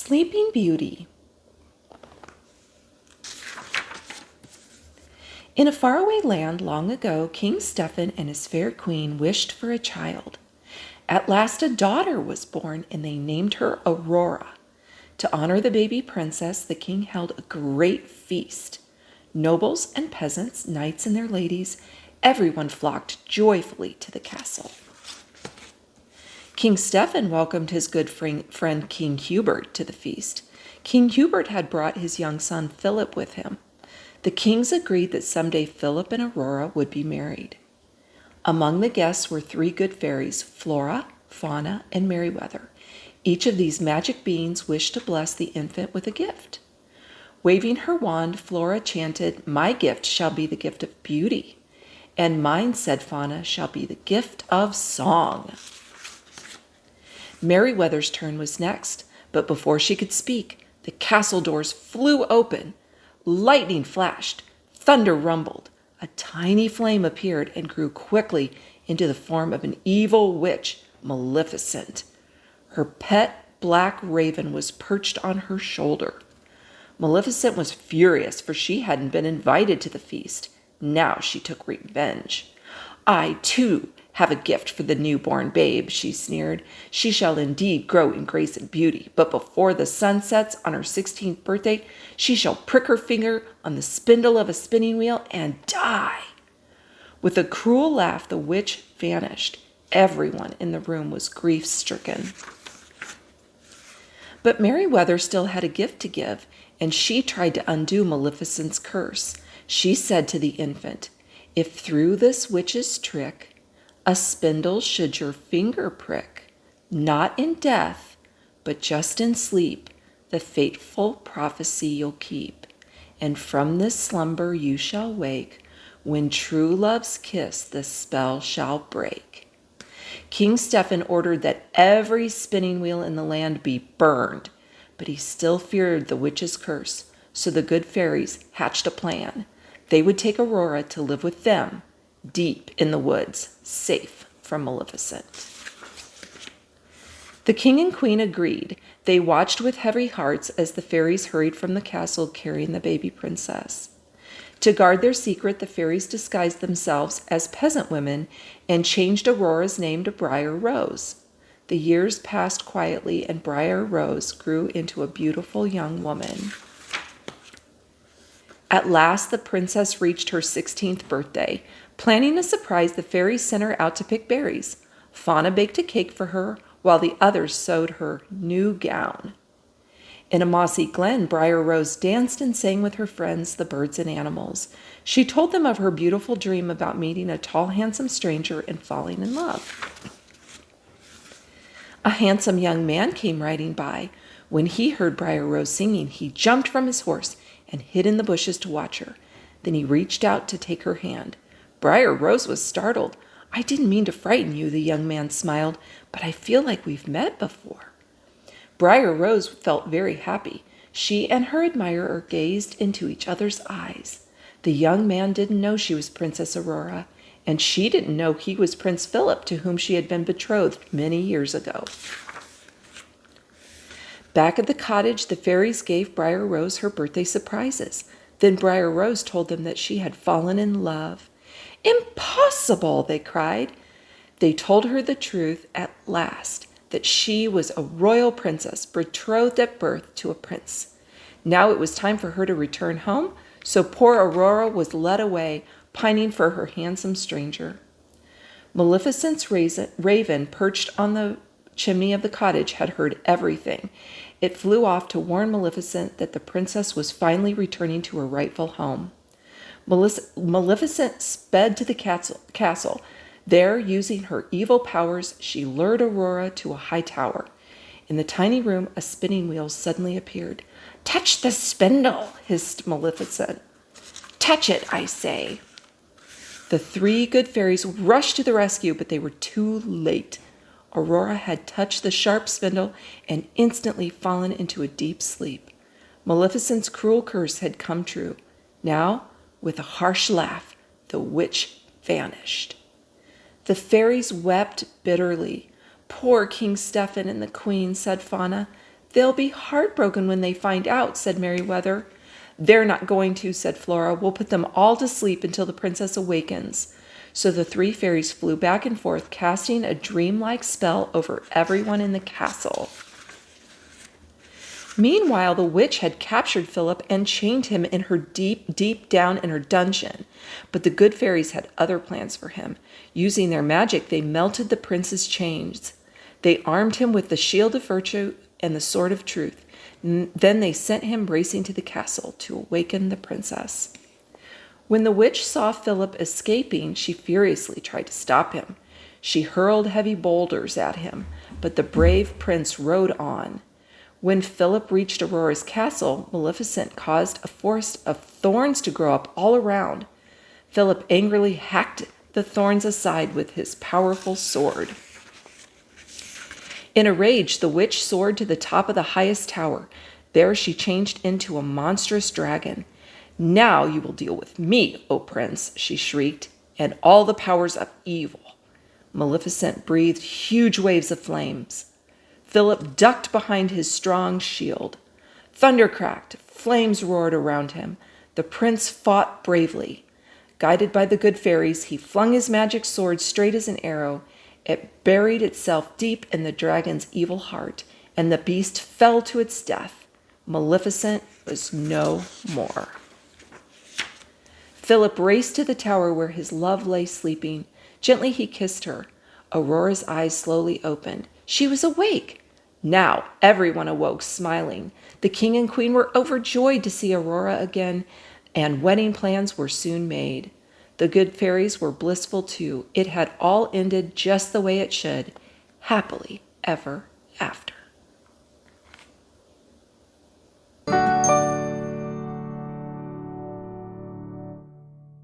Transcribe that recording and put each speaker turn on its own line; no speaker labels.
Sleeping Beauty. In a faraway land long ago, King Stephen and his fair queen wished for a child. At last a daughter was born, and they named her Aurora. To honor the baby princess, the king held a great feast. Nobles and peasants, knights and their ladies, everyone flocked joyfully to the castle. King Stephen welcomed his good friend King Hubert to the feast. King Hubert had brought his young son Philip with him. The kings agreed that someday Philip and Aurora would be married. Among the guests were 3 good fairies, Flora, Fauna, and Merryweather. Each of these magic beings wished to bless the infant with a gift. Waving her wand, Flora chanted, "My gift shall be the gift of beauty, and mine," said Fauna, "shall be the gift of song." Merryweather's turn was next, but before she could speak, the castle doors flew open. Lightning flashed, thunder rumbled. A tiny flame appeared and grew quickly into the form of an evil witch, Maleficent. Her pet black raven was perched on her shoulder. Maleficent was furious, for she hadn't been invited to the feast. Now she took revenge. "I, too, have a gift for the newborn babe," she sneered. "She shall indeed grow in grace and beauty, but before the sun sets on her 16th birthday, she shall prick her finger on the spindle of a spinning wheel and die." With a cruel laugh, the witch vanished. Everyone in the room was grief-stricken. But Merryweather still had a gift to give, and she tried to undo Maleficent's curse. She said to the infant, "If through this witch's trick a spindle should your finger prick, not in death, but just in sleep, the fateful prophecy you'll keep, and from this slumber you shall wake, when true love's kiss the spell shall break." King Stephen ordered that every spinning wheel in the land be burned, but he still feared the witch's curse, so the good fairies hatched a plan. They would take Aurora to live with them, deep in the woods, safe from Maleficent. The king and queen agreed. They watched with heavy hearts as the fairies hurried from the castle carrying the baby princess. To guard their secret, the fairies disguised themselves as peasant women and changed Aurora's name to Briar Rose. The years passed quietly, and Briar Rose grew into a beautiful young woman. At last, the princess reached her 16th birthday. Planning a surprise, the fairies sent her out to pick berries. Fauna baked a cake for her, while the others sewed her new gown. In a mossy glen, Briar Rose danced and sang with her friends, the birds and animals. She told them of her beautiful dream about meeting a tall, handsome stranger and falling in love. A handsome young man came riding by. When he heard Briar Rose singing, he jumped from his horse and hid in the bushes to watch her. Then he reached out to take her hand. Briar Rose was startled. "I didn't mean to frighten you," the young man smiled, "but I feel like we've met before." Briar Rose felt very happy. She and her admirer gazed into each other's eyes. The young man didn't know she was Princess Aurora, and she didn't know he was Prince Philip, to whom she had been betrothed many years ago. Back at the cottage, the fairies gave Briar Rose her birthday surprises. Then Briar Rose told them that she had fallen in love. "Impossible!" they cried. They told her the truth at last, that she was a royal princess, betrothed at birth to a prince. Now it was time for her to return home, so poor Aurora was led away, pining for her handsome stranger. Maleficent's raven, perched on the chimney of the cottage, had heard everything. It flew off to warn Maleficent that the princess was finally returning to her rightful home. Maleficent sped to the castle. There, using her evil powers, she lured Aurora to a high tower. In the tiny room, a spinning wheel suddenly appeared. "Touch the spindle," hissed Maleficent. "Touch it, I say." The 3 good fairies rushed to the rescue, but they were too late. Aurora had touched the sharp spindle and instantly fallen into a deep sleep. Maleficent's cruel curse had come true. Now, with a harsh laugh, the witch vanished. The fairies wept bitterly. "Poor King Stephen and the queen," said Fauna. They'll be heartbroken when they find out, said Merryweather. They're not going to, said Flora. We'll put them all to sleep until the princess awakens. So the three fairies flew back and forth, casting a dreamlike spell over everyone in the castle. Meanwhile, the witch had captured Philip and chained him in her deep down in her dungeon. But the good fairies had other plans for him. Using their magic, they melted the prince's chains. They armed him with the shield of virtue and the sword of truth. Then they sent him racing to the castle to awaken the princess. When the witch saw Philip escaping, she furiously tried to stop him. She hurled heavy boulders at him, but the brave prince rode on. When Philip reached Aurora's castle, Maleficent caused a forest of thorns to grow up all around. Philip angrily hacked the thorns aside with his powerful sword. In a rage, the witch soared to the top of the highest tower. There she changed into a monstrous dragon. Now you will deal with me, O prince, she shrieked, and all the powers of evil. Maleficent breathed huge waves of flames. Philip ducked behind his strong shield. Thunder cracked, flames roared around him. The prince fought bravely. Guided by the good fairies, he flung his magic sword straight as an arrow. It buried itself deep in the dragon's evil heart, and the beast fell to its death. Maleficent was no more. Philip raced to the tower where his love lay sleeping. Gently he kissed her. Aurora's eyes slowly opened. She was awake. Now everyone awoke, smiling. The king and queen were overjoyed to see Aurora again, and wedding plans were soon made. The good fairies were blissful too. It had all ended just the way it should, happily ever after.